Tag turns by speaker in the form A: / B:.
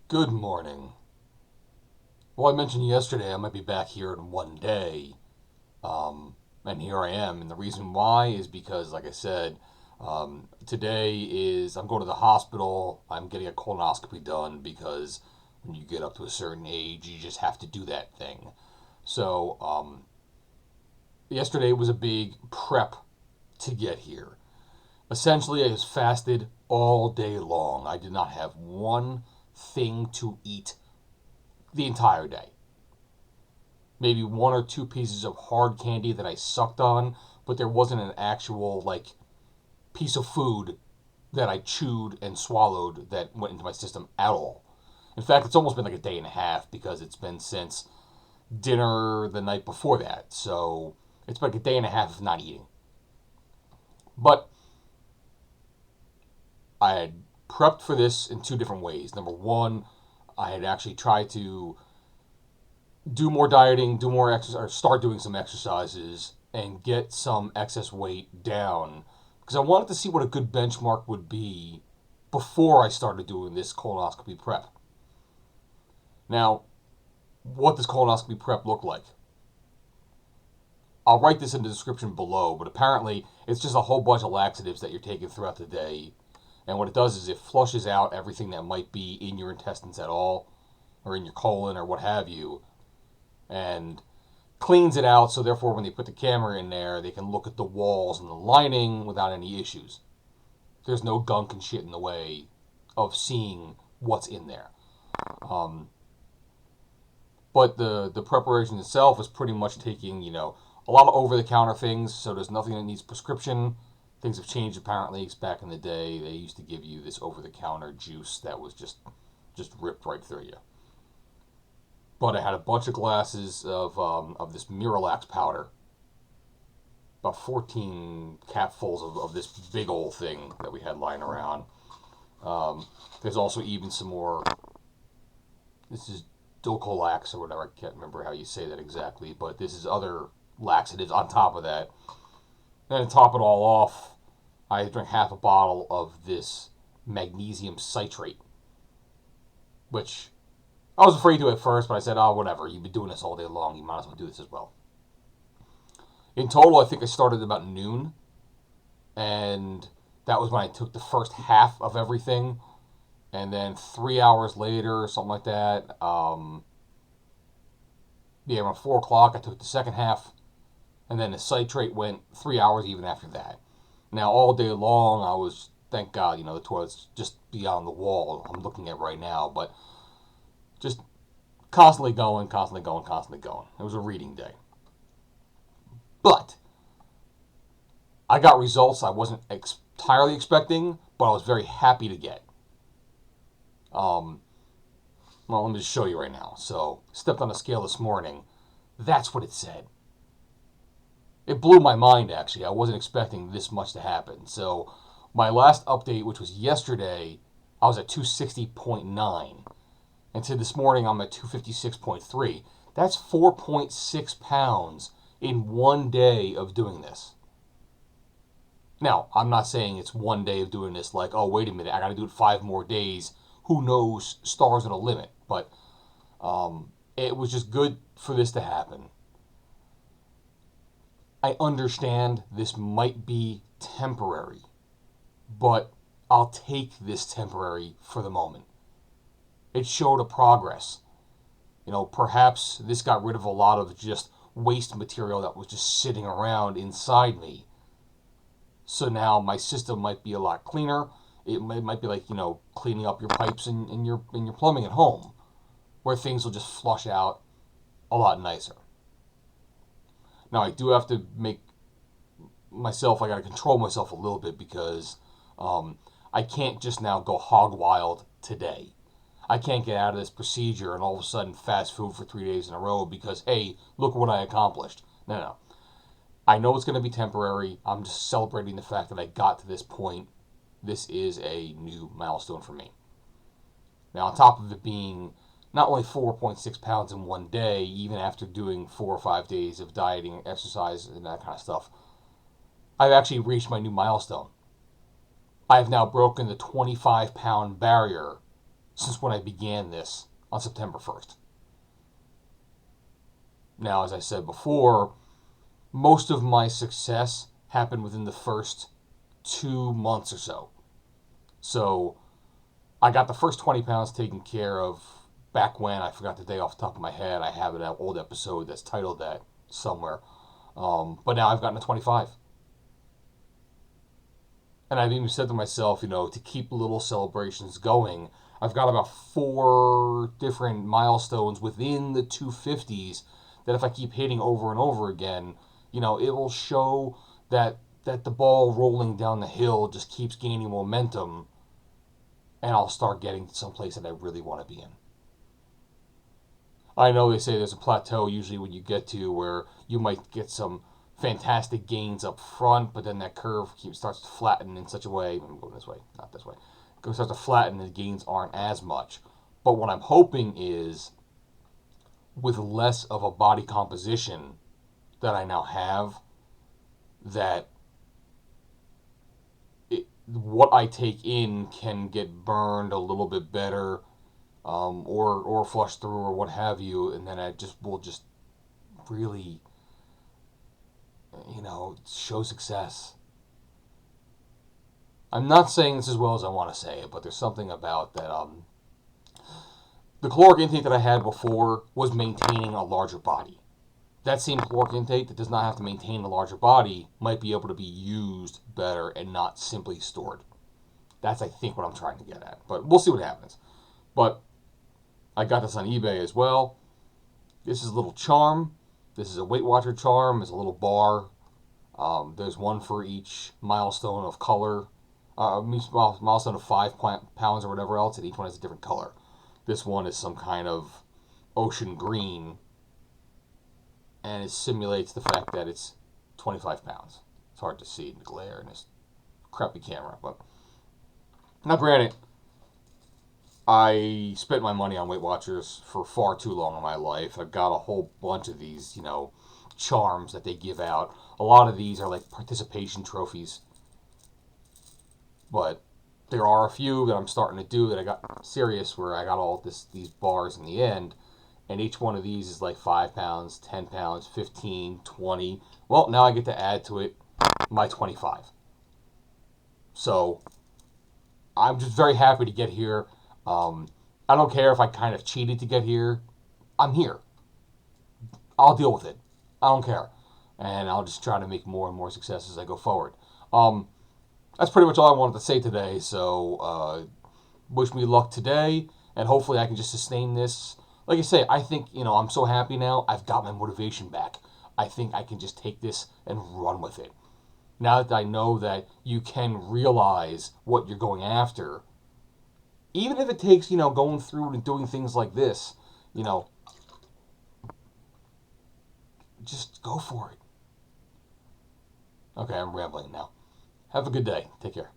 A: Good morning. Well, I mentioned yesterday I might be back here in one day, and here I am. And the reason why is because, like I said, today is I'm going to the hospital. I'm getting a colonoscopy done because when you get up to a certain age, you just have to do that thing. So, yesterday was a big prep to get here. Essentially, I was fasted all day long. I did not have one thing to eat the entire day. Maybe one or two pieces of hard candy that I sucked on, but there wasn't an actual piece of food that I chewed and swallowed that went into my system at all. In fact, it's almost been like a day and a half because it's been since dinner the night before that. So it's been like a day and a half of not eating. But I had prepped for this in two different ways. Number one, I had actually tried to do more dieting, do more exercise, or start doing some exercises, and get some excess weight down because I wanted to see what a good benchmark would be before I started doing this colonoscopy prep. Now, what does colonoscopy prep look like? I'll write this in the description below, but apparently it's just a whole bunch of laxatives that you're taking throughout the day. And what it does is it flushes out everything that might be in your intestines at all, or in your colon, or what have you, and cleans it out, so therefore when they put the camera in there, they can look at the walls and the lining without any issues. There's no gunk and shit in the way of seeing what's in there. But the preparation itself is pretty much taking, a lot of over-the-counter things, so there's nothing that needs prescription. Things have changed apparently. Back in the day, they used to give you this over-the-counter juice that was just ripped right through you. But I had a bunch of glasses of this Miralax powder, about 14 capfuls of this big old thing that we had lying around. There's also even some more. This is Dulcolax or whatever. I can't remember how you say that exactly, but this is other laxatives on top of that. Then to top it all off, I drank half a bottle of this magnesium citrate, which I was afraid to at first, but I said, oh, whatever. You've been doing this all day long. You might as well do this as well. In total, I think I started about noon, and that was when I took the first half of everything. And then 3 hours later, something like that, around 4 o'clock, I took the second half. And then the citrate went 3 hours even after that. Now, all day long, I was, thank God, the toilet's just beyond the wall I'm looking at right now, but just constantly going, constantly going, constantly going. It was a reading day. But I got results I wasn't entirely expecting, but I was very happy to get. Well, let me just show you right now. So, stepped on a scale this morning. That's what it said. It blew my mind, actually. I wasn't expecting this much to happen. So, my last update, which was yesterday, I was at 260.9. And to this morning, I'm at 256.3. That's 4.6 pounds in one day of doing this. Now, I'm not saying it's one day of doing this like, oh, wait a minute, I got to do it 5 more days. Who knows, stars at a limit. But it was just good for this to happen. I understand this might be temporary, but I'll take this temporary for the moment. It showed a progress. Perhaps this got rid of a lot of just waste material that was just sitting around inside me. So now my system might be a lot cleaner. It might be like, cleaning up your pipes in your plumbing at home, where things will just flush out a lot nicer. Now, I do have to I got to control myself a little bit because I can't just now go hog wild today. I can't get out of this procedure and all of a sudden fast food for 3 days in a row because, hey, look what I accomplished. No. I know it's going to be temporary. I'm just celebrating the fact that I got to this point. This is a new milestone for me. Now, on top of it being not only 4.6 pounds in one day, even after doing 4 or 5 days of dieting, exercise, and that kind of stuff, I've actually reached my new milestone. I have now broken the 25-pound barrier since when I began this on September 1st. Now, as I said before, most of my success happened within the first 2 months or so. So I got the first 20 pounds taken care of back when, I forgot the day off the top of my head. I have an old episode that's titled that somewhere. But now I've gotten to 25. And I've even said to myself, to keep little celebrations going, I've got about 4 different milestones within the 250s that if I keep hitting over and over again, it will show that the ball rolling down the hill just keeps gaining momentum, and I'll start getting to someplace that I really want to be in. I know they say there's a plateau usually when you get to where you might get some fantastic gains up front, but then that curve starts to flatten in such a way. I'm going this way, not this way. It starts to flatten and the gains aren't as much. But what I'm hoping is, with less of a body composition that I now have, that what I take in can get burned a little bit better, or flush through or what have you, and then I will really, show success. I'm not saying this as well as I want to say it, but there's something about that. The caloric intake that I had before was maintaining a larger body. That same caloric intake that does not have to maintain a larger body might be able to be used better and not simply stored. That's, I think, what I'm trying to get at. But we'll see what happens. But I got this on eBay as well. This is a little charm. This is a Weight Watcher charm. It's a little bar. There's one for each milestone of color. Milestone of 5 pounds or whatever else, and each one has a different color. This one is some kind of ocean green, and it simulates the fact that it's 25 pounds. It's hard to see in the glare in this crappy camera, but now granted, I spent my money on Weight Watchers for far too long in my life. I've got a whole bunch of these, charms that they give out. A lot of these are like participation trophies, but there are a few that I'm starting to do that I got serious, where I got all these bars in the end, and each one of these is like 5 pounds, 10 pounds, 15, 20. Well, now I get to add to it my 25. So I'm just very happy to get here. I don't care if I kind of cheated to get here. I'm here. I'll deal with it. I don't care. And I'll just try to make more and more success as I go forward. That's pretty much all I wanted to say today. So wish me luck today, and hopefully I can just sustain this. Like I say, I think, I'm so happy now. I've got my motivation back. I think I can just take this and run with it. Now that I know that you can realize what you're going after, even if it takes, going through and doing things like this, just go for it. Okay, I'm rambling now. Have a good day. Take care.